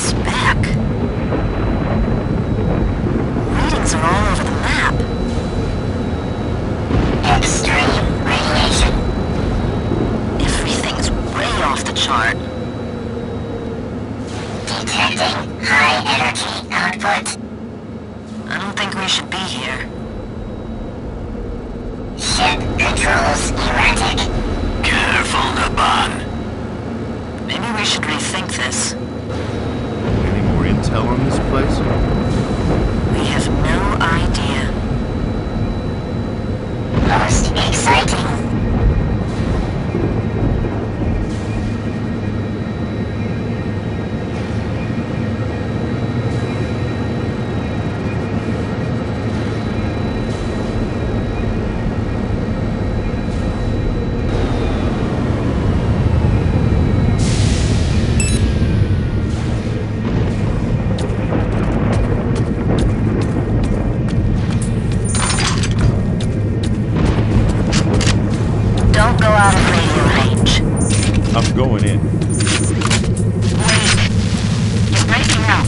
spec. Readings are all over the map. Extreme radiation. Everything's way off the chart. Detecting high energy output. I don't think we should be here. Ship controls erratic. Careful, Naban. Maybe we should rethink this. Any more intel on this place? We have no idea. Most exciting. I'm going in. Wait. You're breaking out.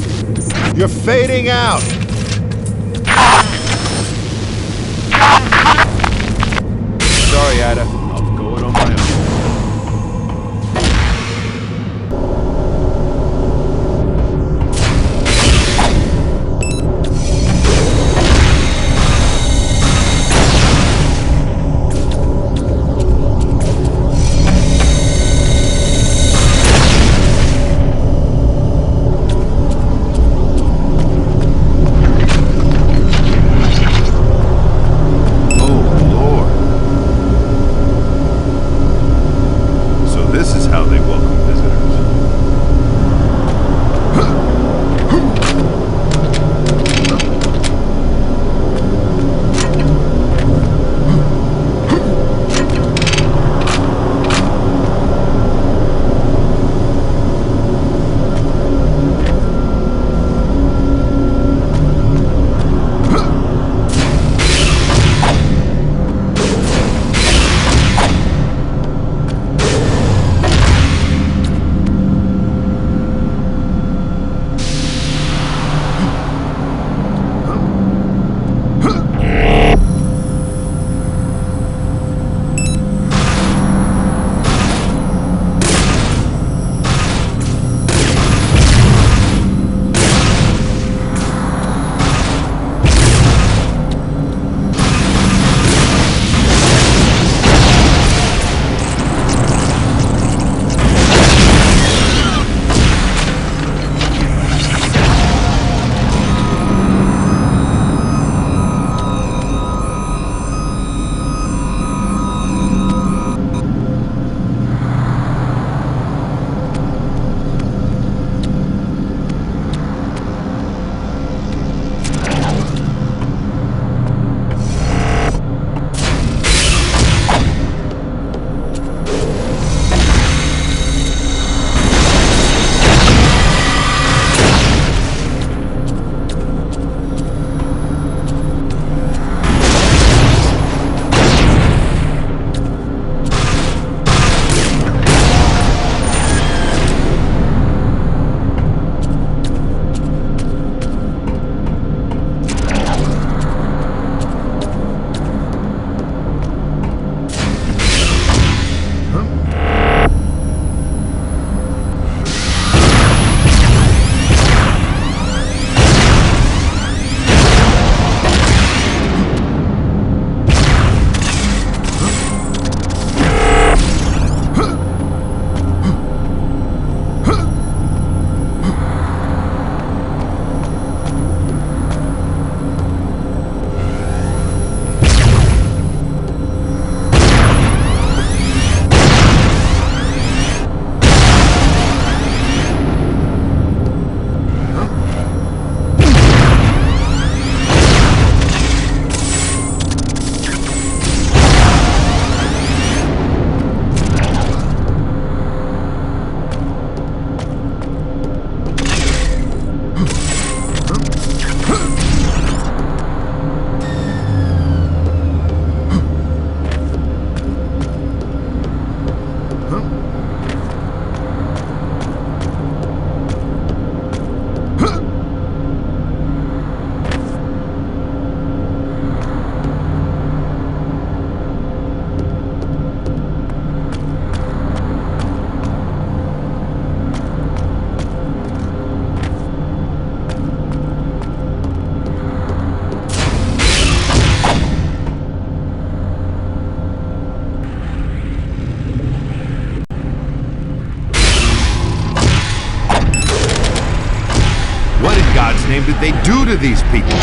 You're fading out! Sorry, Ada. I'll go it on my own. What in God's name did they do to these people?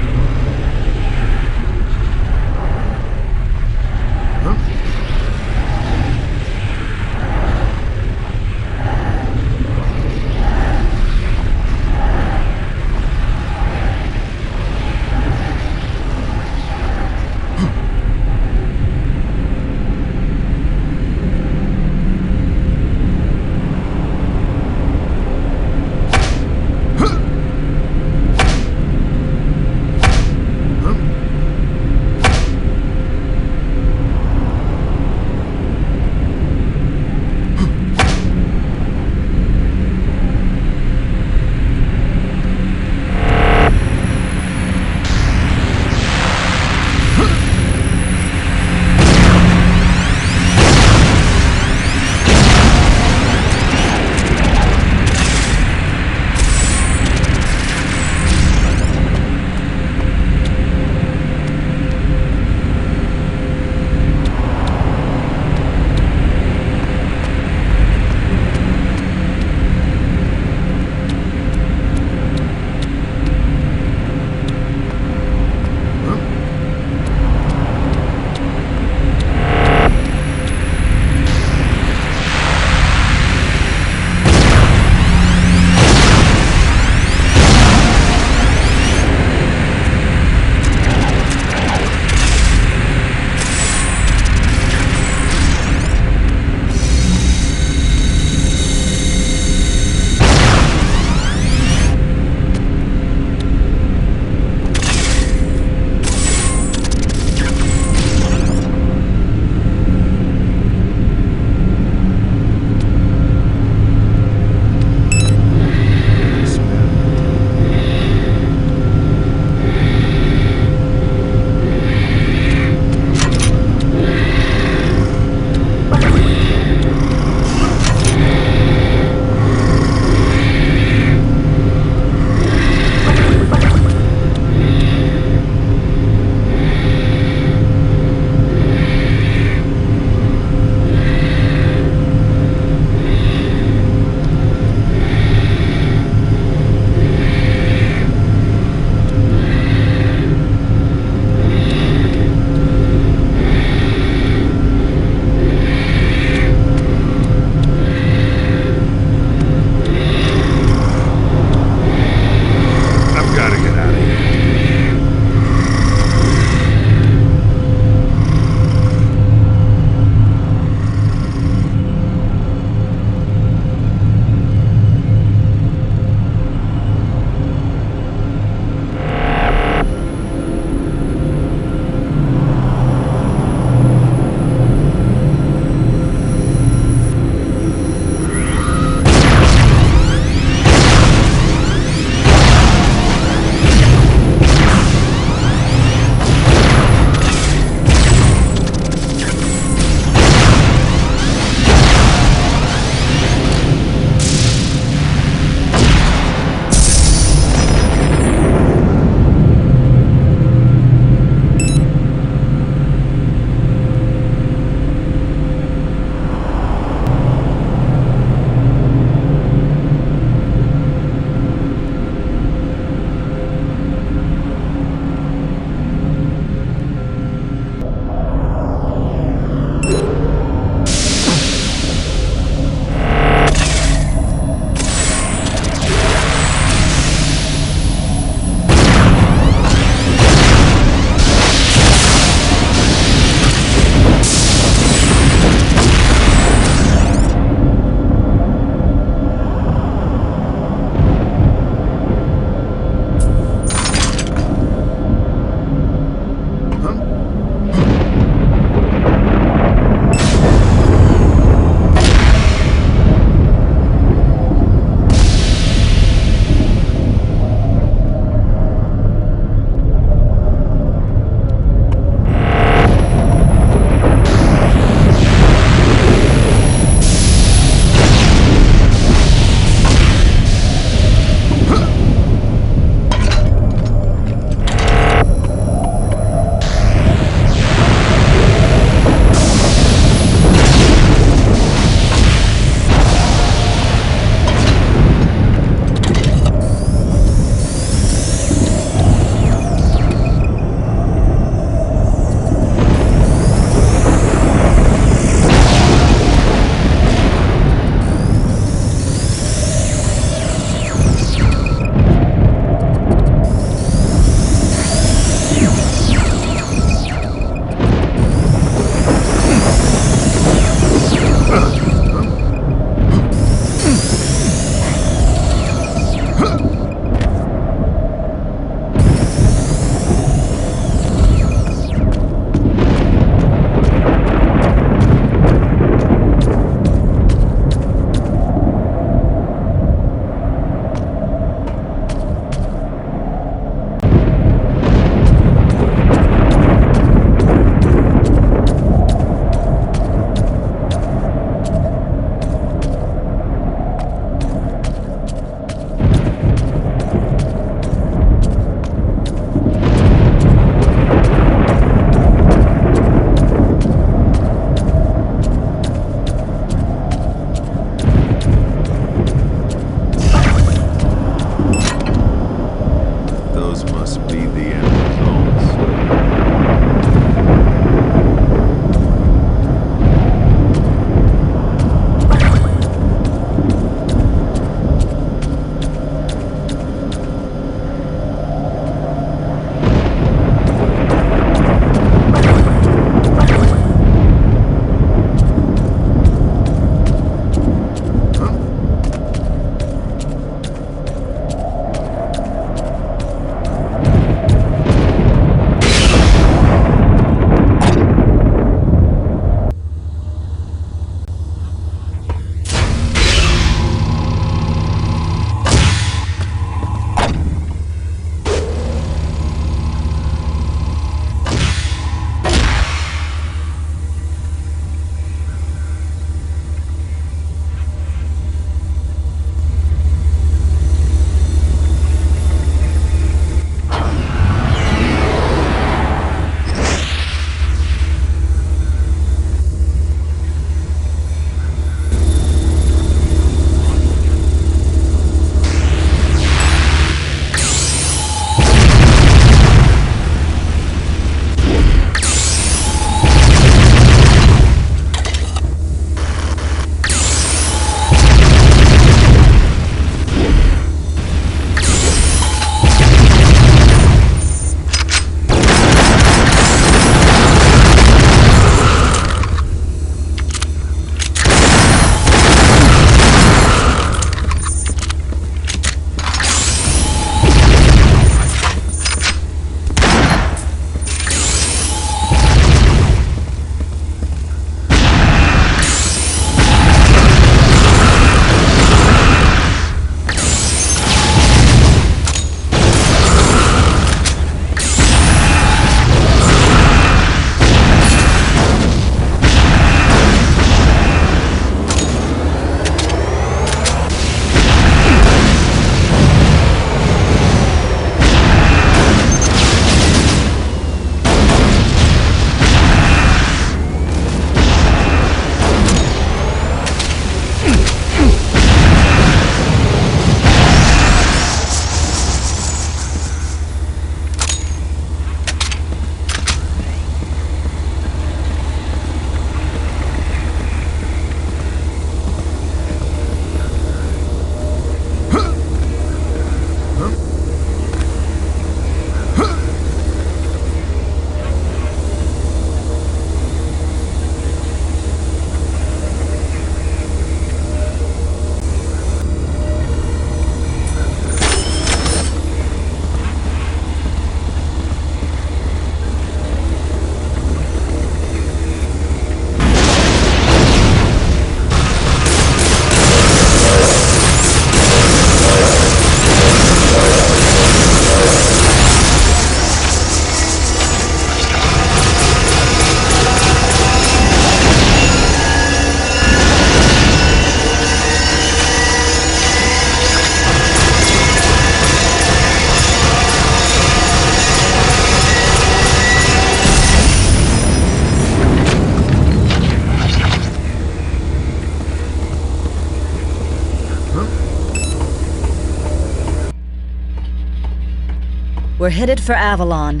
We're headed for Avalon.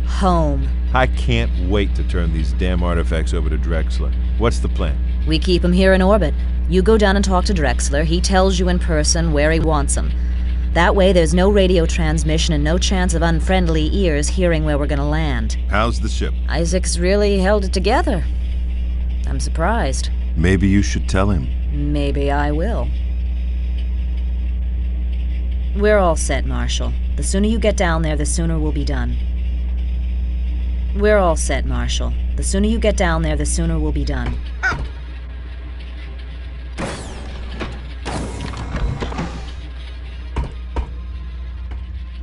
Home. I can't wait to turn these damn artifacts over to Drexler. What's the plan? We keep him here in orbit. You go down and talk to Drexler. He tells you in person where he wants him. That way there's no radio transmission and no chance of unfriendly ears hearing where we're gonna land. How's the ship? Isaac's really held it together. I'm surprised. Maybe you should tell him. Maybe I will. We're all set, Marshal. The sooner you get down there, the sooner we'll be done. We're all set, Marshal. The sooner you get down there, the sooner we'll be done.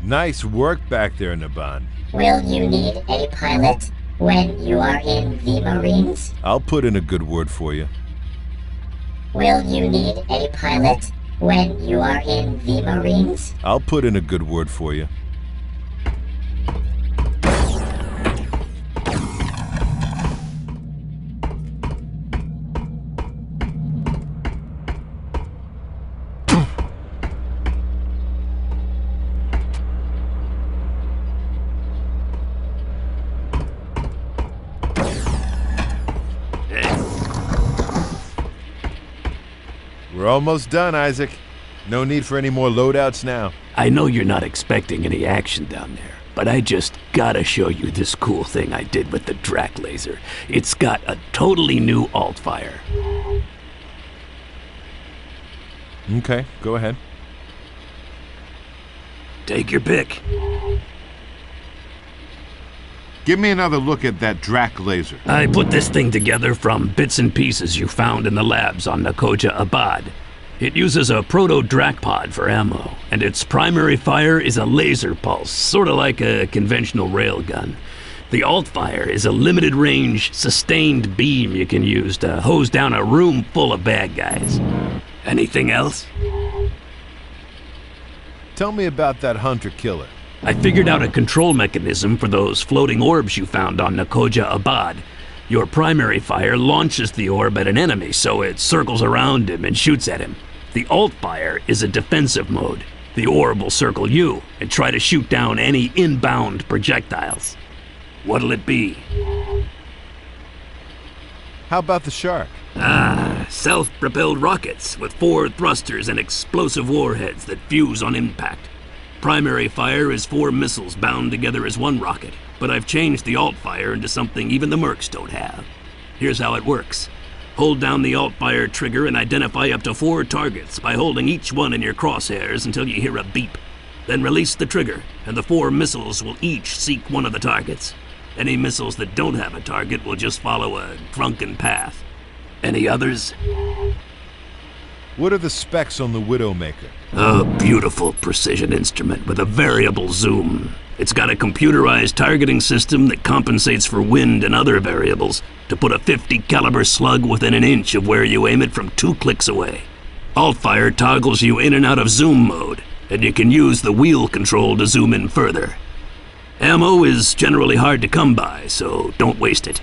Nice work back there, Naban. Will you need a pilot when you are in the Marines? I'll put in a good word for you. Will you need a pilot when you are in the Marines? I'll put in a good word for you. We're almost done, Isaac. No need for any more loadouts now. I know you're not expecting any action down there, but I just gotta show you this cool thing I did with the Drac laser. It's got a totally new alt-fire. Okay, go ahead. Take your pick. Give me another look at that Drac laser. I put this thing together from bits and pieces you found in the labs on Nakoja Abad. It uses a proto-Drac pod for ammo, and its primary fire is a laser pulse, sort of like a conventional railgun. The alt-fire is a limited-range, sustained beam you can use to hose down a room full of bad guys. Anything else? Tell me about that hunter-killer. I figured out a control mechanism for those floating orbs you found on Nakoja Abad. Your primary fire launches the orb at an enemy, so it circles around him and shoots at him. The alt fire is a defensive mode. The orb will circle you and try to shoot down any inbound projectiles. What'll it be? How about the shark? Self-propelled rockets with 4 thrusters and explosive warheads that fuse on impact. Primary fire is 4 missiles bound together as 1 rocket, but I've changed the alt-fire into something even the mercs don't have. Here's how it works. Hold down the alt-fire trigger and identify up to 4 targets by holding each one in your crosshairs until you hear a beep. Then release the trigger, and the 4 missiles will each seek one of the targets. Any missiles that don't have a target will just follow a drunken path. Any others? What are the specs on the Widowmaker? A beautiful precision instrument with a variable zoom. It's got a computerized targeting system that compensates for wind and other variables to put a 50 caliber slug within an inch of where you aim it from 2 clicks away. Alt-fire toggles you in and out of zoom mode, and you can use the wheel control to zoom in further. Ammo is generally hard to come by, so don't waste it.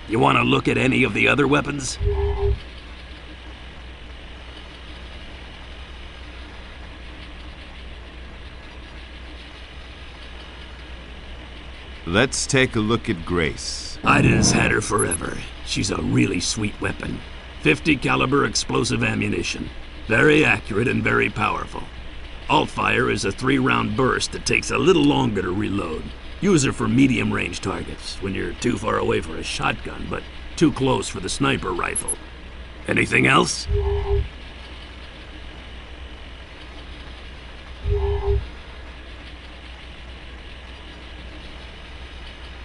You want to look at any of the other weapons? Let's take a look at Grace. Ida's had her forever. She's a really sweet weapon. 50 caliber explosive ammunition. Very accurate and very powerful. Alt-fire is a 3-round burst that takes a little longer to reload. Use her for medium-range targets, when you're too far away for a shotgun, but too close for the sniper rifle. Anything else?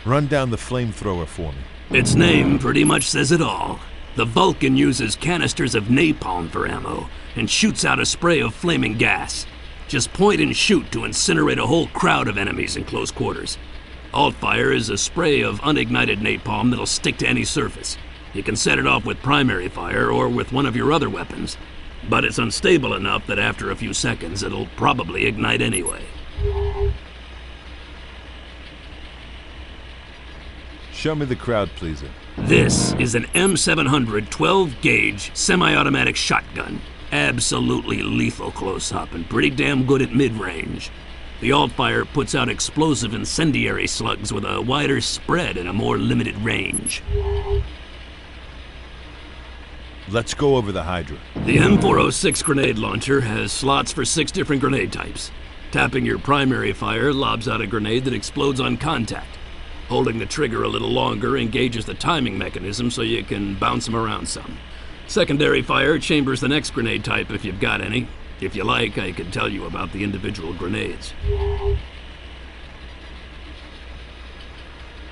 Run down the flamethrower for me. Its name pretty much says it all. The Vulcan uses canisters of napalm for ammo and shoots out a spray of flaming gas. Just point and shoot to incinerate a whole crowd of enemies in close quarters. Alt-fire is a spray of unignited napalm that'll stick to any surface. You can set it off with primary fire or with one of your other weapons, but it's unstable enough that after a few seconds it'll probably ignite anyway. Show me the crowd pleaser. This is an M700 12-gauge semi-automatic shotgun. Absolutely lethal close-up and pretty damn good at mid-range. The alt-fire puts out explosive incendiary slugs with a wider spread and a more limited range. Let's go over the Hydra. The M406 grenade launcher has slots for 6 different grenade types. Tapping your primary fire lobs out a grenade that explodes on contact. Holding the trigger a little longer engages the timing mechanism so you can bounce them around some. Secondary fire chambers the next grenade type if you've got any. If you like, I can tell you about the individual grenades.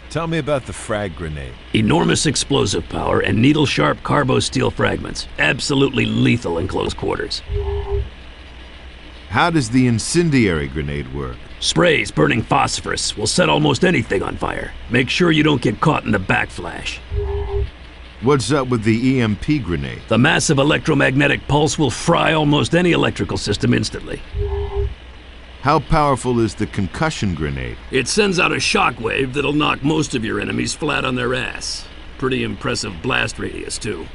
Tell me about the frag grenade. Enormous explosive power and needle-sharp carbo-steel fragments. Absolutely lethal in close quarters. How does the incendiary grenade work? Sprays burning phosphorus will set almost anything on fire. Make sure you don't get caught in the backflash. What's up with the EMP grenade? The massive electromagnetic pulse will fry almost any electrical system instantly. How powerful is the concussion grenade? It sends out a shockwave that'll knock most of your enemies flat on their ass. Pretty impressive blast radius, too.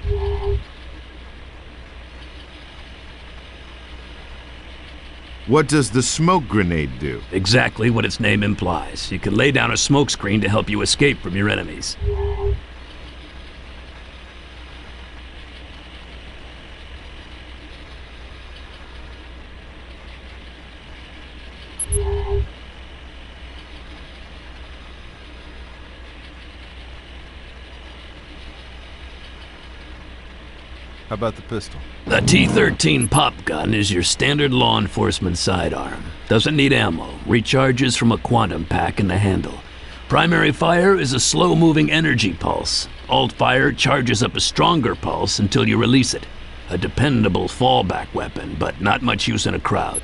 What does the smoke grenade do? Exactly what its name implies. You can lay down a smoke screen to help you escape from your enemies. How about the pistol? The T-13 pop gun is your standard law enforcement sidearm. Doesn't need ammo, recharges from a quantum pack in the handle. Primary fire is a slow-moving energy pulse. Alt fire charges up a stronger pulse until you release it. A dependable fallback weapon, but not much use in a crowd.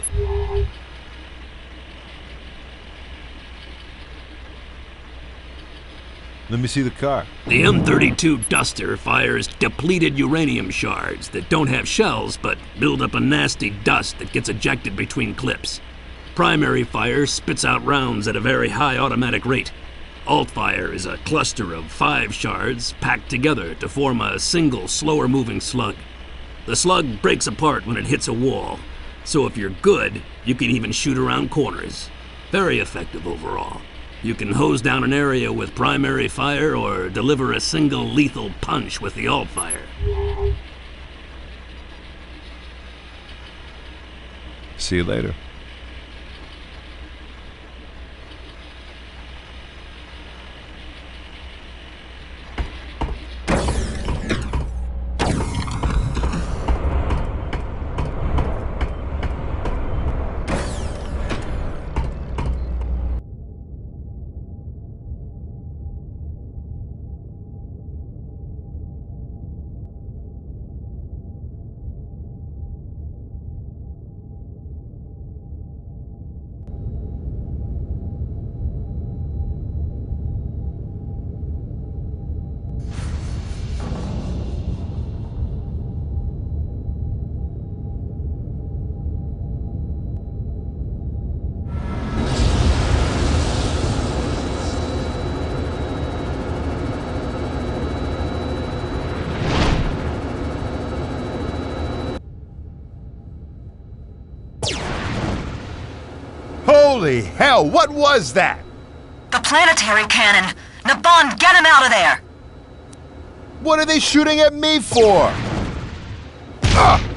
Let me see the car. The M32 Duster fires depleted uranium shards that don't have shells but build up a nasty dust that gets ejected between clips. Primary fire spits out rounds at a very high automatic rate. Alt fire is a cluster of 5 shards packed together to form a single, slower moving slug. The slug breaks apart when it hits a wall, so if you're good, you can even shoot around corners. Very effective overall. You can hose down an area with primary fire or deliver a single lethal punch with the alt fire. See you later. Holy hell, what was that? The planetary cannon! Nabon, get him out of there! What are they shooting at me for? Ugh!